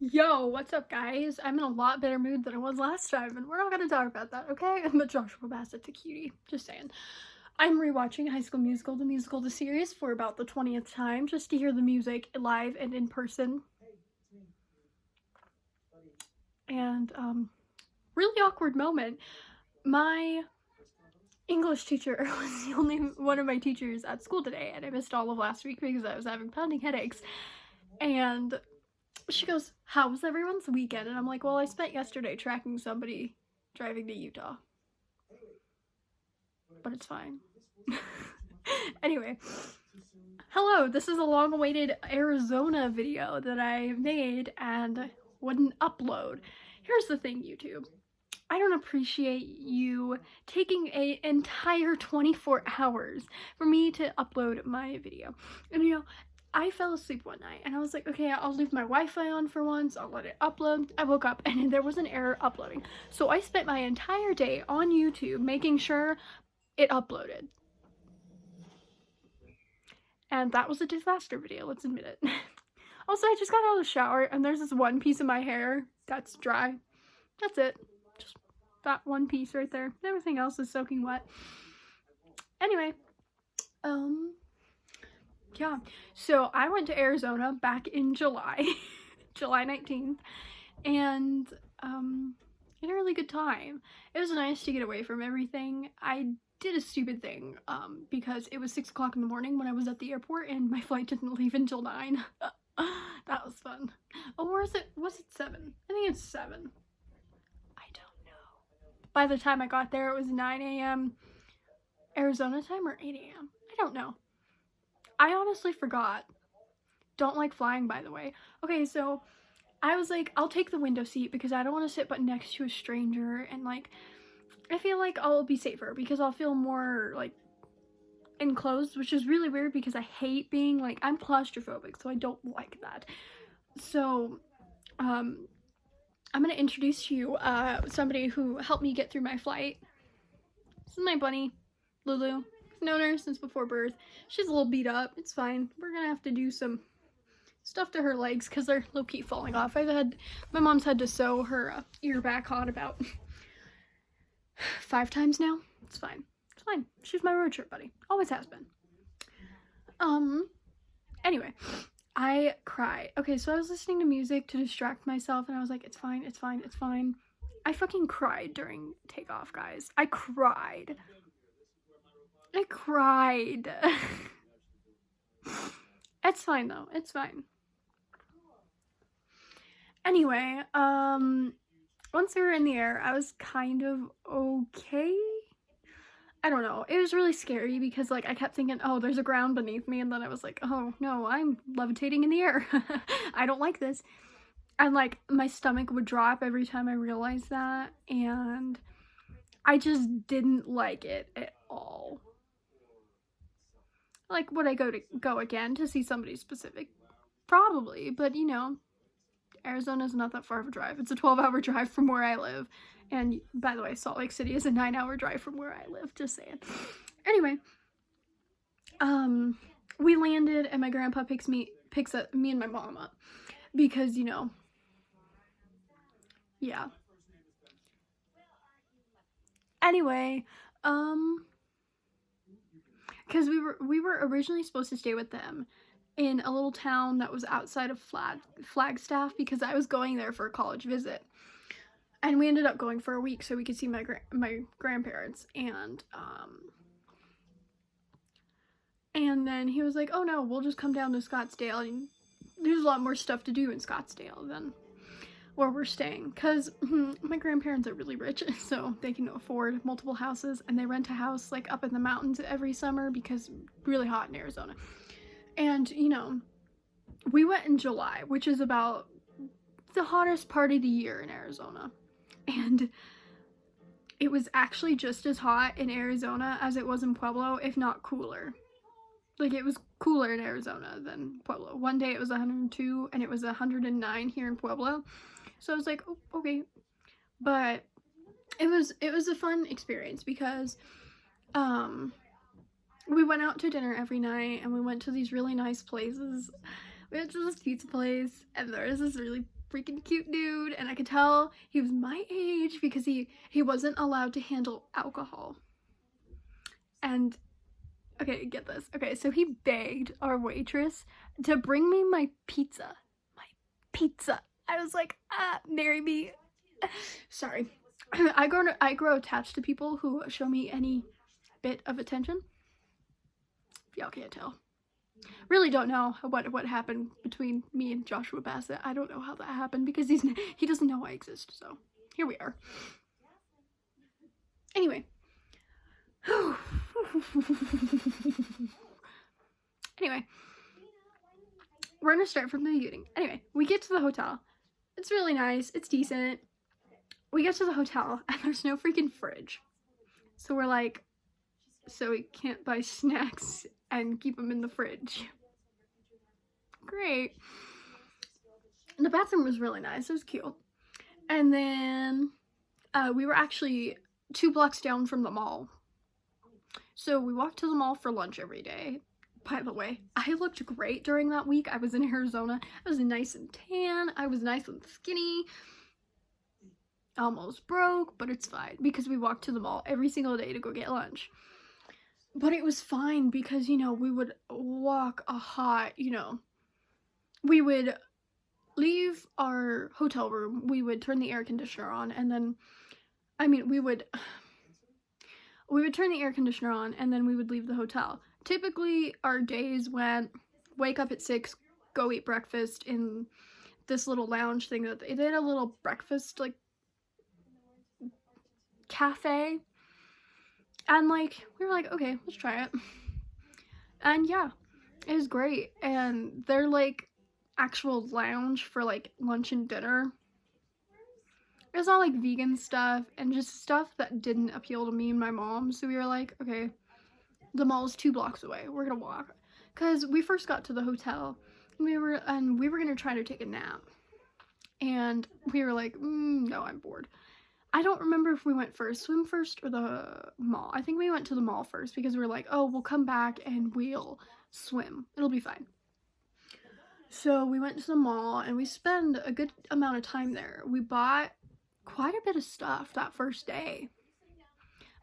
Yo, what's up, guys? I'm in a lot better mood than I was last time, and we're not gonna talk about that, okay? But Joshua Bassett's a cutie. Just saying. I'm rewatching High School Musical, the musical, the series, for about the 20th time, just to hear the music live and in person. And, really awkward moment. My English teacher was the only one of my teachers at school today, and I missed all of last week because I was having pounding headaches. And she goes, "How was everyone's weekend?" And I'm like, "Well, I spent yesterday tracking somebody driving to Utah. But it's fine." Anyway, hello, this is a long-awaited Arizona video that I made and wouldn't upload. Here's the thing, YouTube. I don't appreciate you taking an entire 24 hours for me to upload my video. And I fell asleep one night and I was like, okay, I'll leave my Wi-Fi on for once, I'll let it upload. I woke up and there was an error uploading. So I spent my entire day on YouTube making sure it uploaded. And that was a disaster video, let's admit it. Also, I just got out of the shower and there's this one piece of my hair that's dry. That's it. Just that one piece right there. Everything else is soaking wet. Anyway, yeah, so I went to Arizona back in July, July 19th, and had a really good time. It was nice to get away from everything. I did a stupid thing because it was 6 o'clock in the morning when I was at the airport and my flight didn't leave until 9. That was fun. Oh, or was it 7? I think it's 7. I don't know. By the time I got there, it was 9 a.m. Arizona time or 8 a.m. I don't know. I honestly forgot. Don't like flying, by the way. Okay, so I was like, I'll take the window seat because I don't want to sit but next to a stranger, and like I feel like I'll be safer because I'll feel more like enclosed, which is really weird because I hate being like, I'm claustrophobic, so I don't like that. So I'm gonna introduce to you somebody who helped me get through my flight. This is my bunny, Lulu. I've known her since before birth. She's a little beat up. It's fine. We're gonna have to do some stuff to her legs because they're low-key falling off. My mom's had to sew her ear back on about 5 times now. It's fine. It's fine. She's my road trip buddy. Always has been. Anyway, I cry. Okay, so I was listening to music to distract myself and I was like, it's fine, it's fine, it's fine. I fucking cried during takeoff, guys. I cried. It's fine though. It's fine. Anyway, once we were in the air, I was kind of okay. I don't know. It was really scary because like I kept thinking, oh, there's a ground beneath me, and then I was like, oh no, I'm levitating in the air. I don't like this. And like my stomach would drop every time I realized that, and I just didn't like it at all. Like, would I go again to see somebody specific? Probably, but Arizona's not that far of a drive. It's a 12-hour drive from where I live. And by the way, Salt Lake City is a 9-hour drive from where I live, just saying. Anyway, we landed and my grandpa picks up me and my mom up because, yeah. Anyway, because we were originally supposed to stay with them in a little town that was outside of Flagstaff because I was going there for a college visit. And we ended up going for a week so we could see my grandparents, and then he was like, oh no, we'll just come down to Scottsdale, and there's a lot more stuff to do in Scottsdale than where we're staying, because my grandparents are really rich, so they can afford multiple houses, and they rent a house like up in the mountains every summer because it's really hot in Arizona. And we went in July, which is about the hottest part of the year in Arizona. And it was actually just as hot in Arizona as it was in Pueblo, if not cooler. Like, it was cooler in Arizona than Pueblo. One day it was 102 and it was 109 here in Pueblo. So I was like, oh, okay. But it was a fun experience because we went out to dinner every night and we went to these really nice places. We went to this pizza place and there was this really freaking cute dude, and I could tell he was my age because he wasn't allowed to handle alcohol. And okay, get this. Okay, so he begged our waitress to bring me my pizza. My pizza. I was like, marry me. Sorry. I grow attached to people who show me any bit of attention. If y'all can't tell. Really don't know what happened between me and Joshua Bassett. I don't know how that happened because he doesn't know I exist. So here we are. Anyway. Anyway, we're gonna start from the beginning. Anyway, we get to the hotel. It's really nice. It's decent. We get to the hotel and there's no freaking fridge. So we're like, so we can't buy snacks and keep them in the fridge. Great. And the bathroom was really nice. It was cute. And then we were actually 2 blocks down from the mall. So we walked to the mall for lunch every day. By the way, I looked great during that week. I was in Arizona. I was nice and tan. I was nice and skinny. Almost broke, but it's fine because we walked to the mall every single day to go get lunch. But it was fine because, you know, we would walk a hot, you know, we would leave our hotel room, we would turn the air conditioner on, and then, I mean, we would turn the air conditioner on, and then we would leave the hotel. Typically, our days went, wake up at 6, go eat breakfast in this little lounge thing that they had a little breakfast, like, cafe. And, like, we were like, okay, let's try it. And, yeah, it was great. And they're, like, actual lounge for, like, lunch and dinner. It was all, like, vegan stuff and just stuff that didn't appeal to me and my mom. So we were like, okay, the mall is 2 blocks away. We're gonna walk. Because we first got to the hotel, and we were gonna try to take a nap. And we were like, no, I'm bored. I don't remember if we went swim first or the mall. I think we went to the mall first because we were like, oh, we'll come back and we'll swim. It'll be fine. So we went to the mall and we spent a good amount of time there. We bought quite a bit of stuff that first day.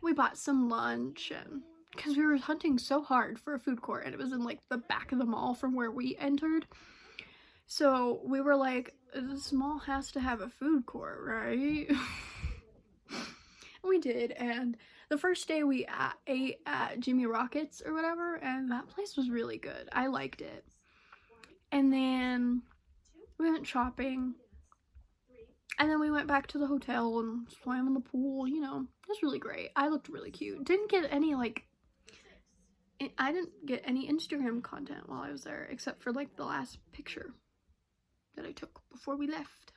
We bought some lunch and because we were hunting so hard for a food court and it was in like the back of the mall from where we entered. So we were like, this mall has to have a food court, right? We did, and the first day we ate at Jimmy Rockets or whatever, and that place was really good. I liked it. And then we went shopping, and then we went back to the hotel and swam in the pool, you know. It was really great. I looked really cute. Didn't get any, like, I didn't get any Instagram content while I was there, except for, like, the last picture that I took before we left.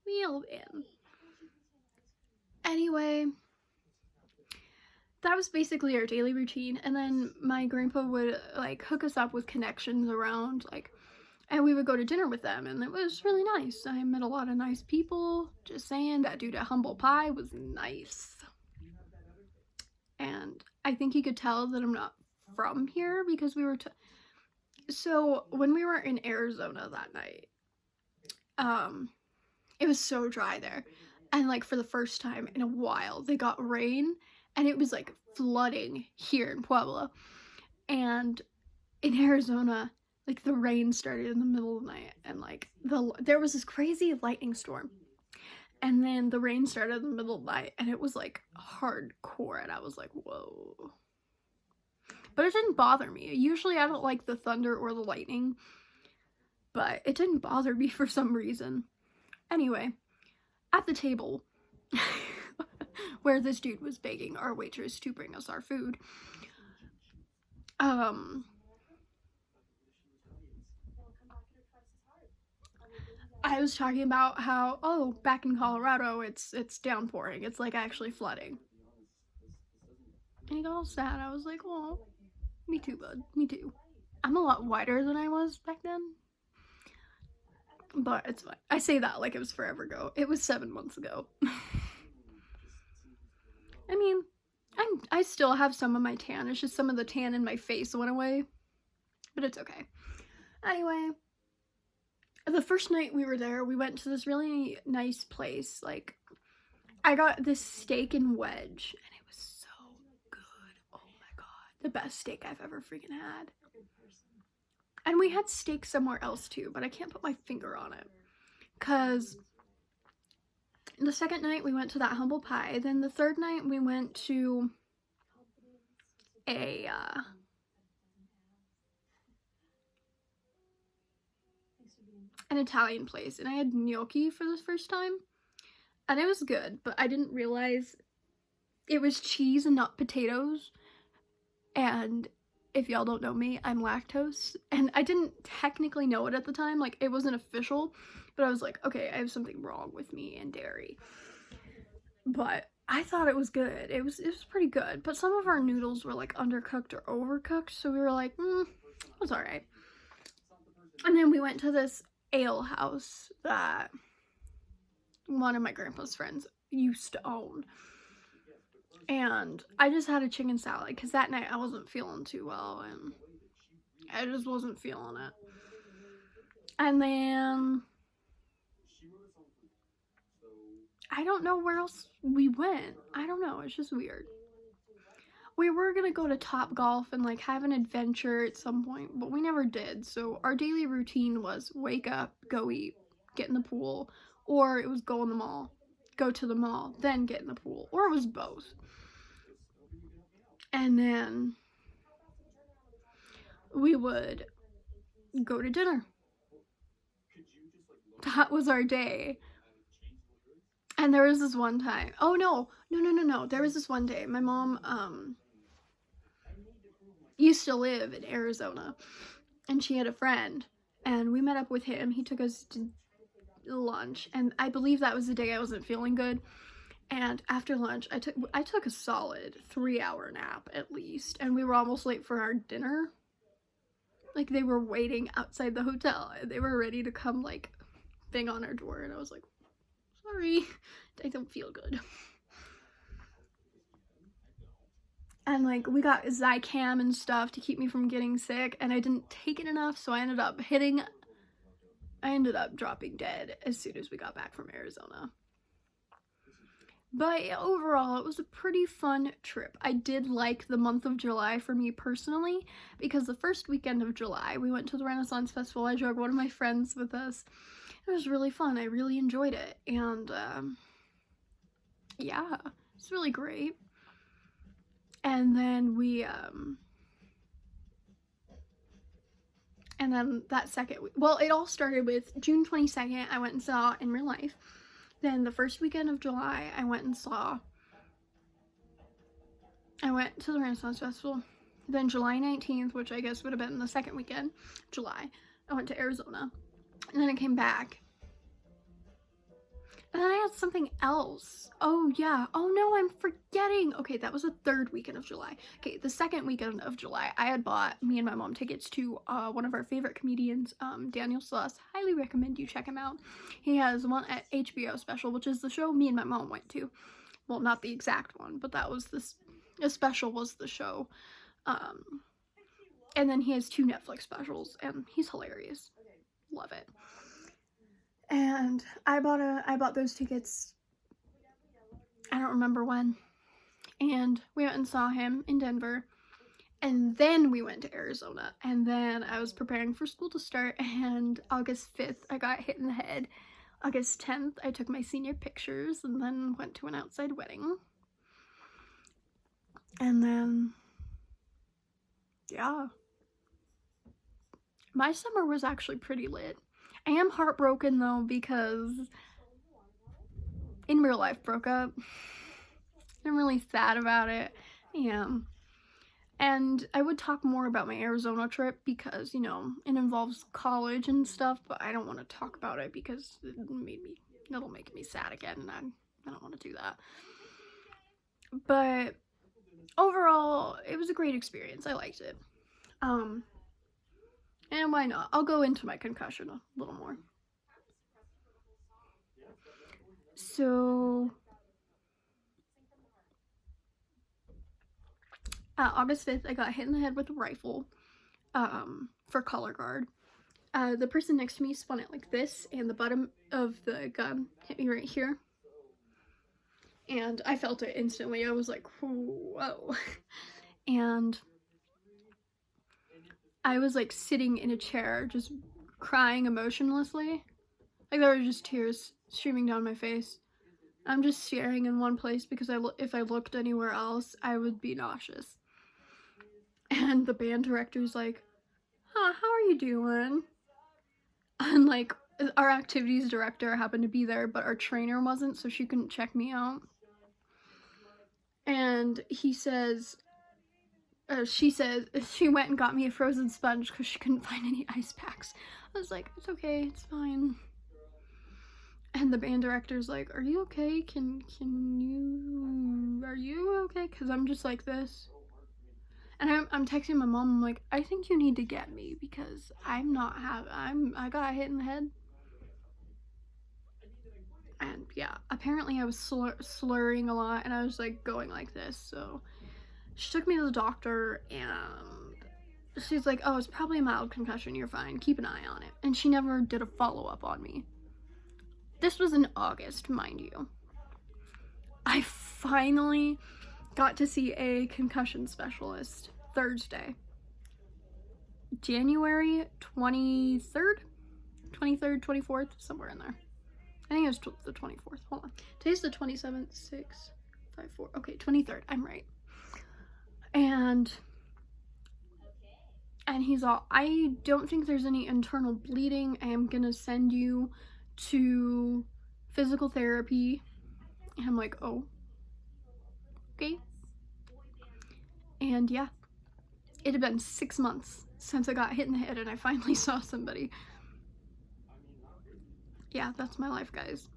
Well, then. Anyway, that was basically our daily routine, and then my grandpa would, like, hook us up with connections around, like, and we would go to dinner with them, and it was really nice. I met a lot of nice people. Just saying, that dude at Humble Pie was nice. And I think he could tell that I'm not from here because we were so when we were in Arizona that night, it was so dry there. And, like, for the first time in a while, they got rain, and it was, like, flooding here in Pueblo. And in Arizona, like, the rain started in the middle of the night, and, like, there was this crazy lightning storm. And then the rain started in the middle of the night, and it was, like, hardcore, and I was like, whoa. But it didn't bother me. Usually I don't like the thunder or the lightning, but it didn't bother me for some reason. Anyway, at the table, where this dude was begging our waitress to bring us our food, I was talking about how, oh, back in Colorado, it's downpouring. It's, like, actually flooding. And he got all sad. I was like, oh, me too, bud. Me too. I'm a lot whiter than I was back then. But it's fine. I say that like it was forever ago. It was 7 months ago. I mean, I still have some of my tan. It's just some of the tan in my face went away. But it's okay. Anyway, the the first night we were there, we went to this really nice place. Like, I got this steak and wedge, and it was so good. Oh my god, the best steak I've ever freaking had. And we had steak somewhere else too, but I can't put my finger on it. Cause the second night we went to that humble pie. Then the third night we went to a an Italian place, and I had gnocchi for the first time, and it was good, but I didn't realize it was cheese and not potatoes. And if y'all don't know me, I'm lactose, and I didn't technically know it at the time, like it wasn't official, but I was like, okay, I have something wrong with me and dairy. But I thought it was good. It was pretty good, but some of our noodles were like undercooked or overcooked, so we were like, it was alright. And then we went to this ale house that one of my grandpa's friends used to own. And I just had a chicken salad because that night I wasn't feeling too well, and I just wasn't feeling it. And then I don't know where else we went. I don't know. It's just weird. We were gonna go to Topgolf and like have an adventure at some point, but we never did. So our daily routine was wake up, go eat, get in the pool, or it was go in the mall, go to the mall, then get in the pool, or it was both. And then we would go to dinner. That was our day. And there was this one time, oh no, there was this one day, my mom, used to live in Arizona, and she had a friend, and we met up with him. He took us to lunch, and I believe that was the day I wasn't feeling good. And after lunch, I took a solid 3-hour nap at least, and we were almost late for our dinner. Like, they were waiting outside the hotel, and they were ready to come like bang on our door, and I was like, sorry, I don't feel good. And like, we got Zicam and stuff to keep me from getting sick, and I didn't take it enough, so I ended up dropping dead as soon as we got back from Arizona. But overall, it was a pretty fun trip. I did like the month of July for me personally, because the first weekend of July, we went to the Renaissance Festival. I drug one of my friends with us. It was really fun. I really enjoyed it. And, yeah, it's really great. And then and then that second week, well, it all started with June 22nd, I went and saw In Real Life. Then the first weekend of July, I went to the Renaissance Festival. Then July 19th, which I guess would have been the second weekend of July, I went to Arizona. And then I came back. And then I had something else. Oh, yeah. Oh, no, I'm forgetting. Okay, that was the third weekend of July. Okay, the second weekend of July, I had bought me and my mom tickets to one of our favorite comedians, Daniel Sloss. Highly recommend you check him out. He has one at HBO Special, which is the show me and my mom went to. Well, not the exact one, but that was the special was the show. And then he has 2 Netflix specials, and he's hilarious. Love it. And I bought those tickets, I don't remember when, and we went and saw him in Denver, and then we went to Arizona, and then I was preparing for school to start, and August 5th, I got hit in the head. August 10th, I took my senior pictures, and then went to an outside wedding. And then, yeah. My summer was actually pretty lit. I am heartbroken though, because In Real Life broke up. I'm really sad about it. Yeah. And I would talk more about my Arizona trip because, you know, it involves college and stuff, but I don't want to talk about it because it'll make me sad again, and I don't want to do that. But overall, it was a great experience. I liked it. And why not? I'll go into my concussion a little more. So, August 5th, I got hit in the head with a rifle, for color guard. the person next to me spun it like this, and the bottom of the gun hit me right here. And I felt it instantly. I was like, whoa. And I was like sitting in a chair, just crying emotionlessly. Like there were just tears streaming down my face. I'm just staring in one place because if I looked anywhere else, I would be nauseous. And the band director's like, how are you doing? And like, our activities director happened to be there, but our trainer wasn't, so she couldn't check me out. And he says, she said she went and got me a frozen sponge because she couldn't find any ice packs. I was like, it's okay, it's fine. And the band director's like, are you okay? Are you okay? Because I'm just like this. And I'm texting my mom, I'm like, I think you need to get me because I got hit in the head. And yeah, apparently I was slurring a lot, and I was like going like this, so she took me to the doctor, and she's like, oh, it's probably a mild concussion, you're fine, keep an eye on it. And she never did a follow-up on me. This was in August, mind you. I finally got to see a concussion specialist Thursday, January 23rd, 24th, somewhere in there. I think it was the 24th. Hold on. Today's the 27th, 6, 5, 4. Okay, 23rd. I'm right. And he's all, I don't think there's any internal bleeding. I am gonna send you to physical therapy. And I'm like, oh, okay. And yeah, it had been 6 months since I got hit in the head and I finally saw somebody. Yeah, that's my life, guys.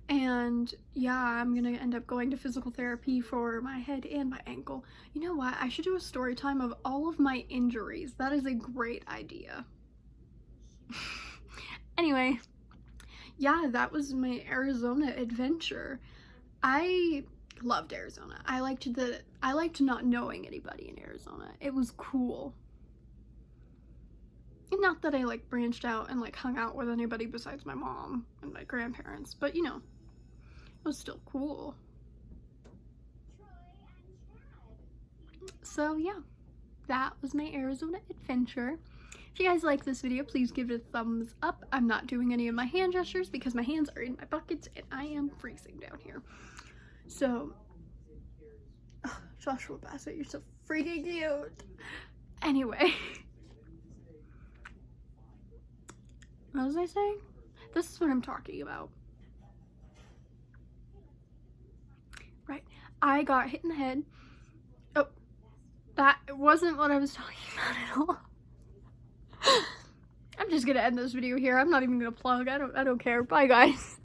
And yeah, I'm gonna end up going to physical therapy for my head and my ankle. You know what? I should do a story time of all of my injuries. That is a great idea. Anyway, yeah, that was my Arizona adventure. I loved Arizona. I liked not knowing anybody in Arizona. It was cool. And not that I like branched out and like hung out with anybody besides my mom and my grandparents, but you know, it was still cool. So yeah, that was my Arizona adventure. If you guys like this video, please give it a thumbs up. I'm not doing any of my hand gestures because my hands are in my buckets and I am freezing down here. So, Joshua Bassett, you're so freaking cute. Anyway. What was I saying? This is what I'm talking about. Right. I got hit in the head. Oh, that wasn't what I was talking about at all. I'm just gonna end this video here. I'm not even gonna plug. I don't care. Bye, guys.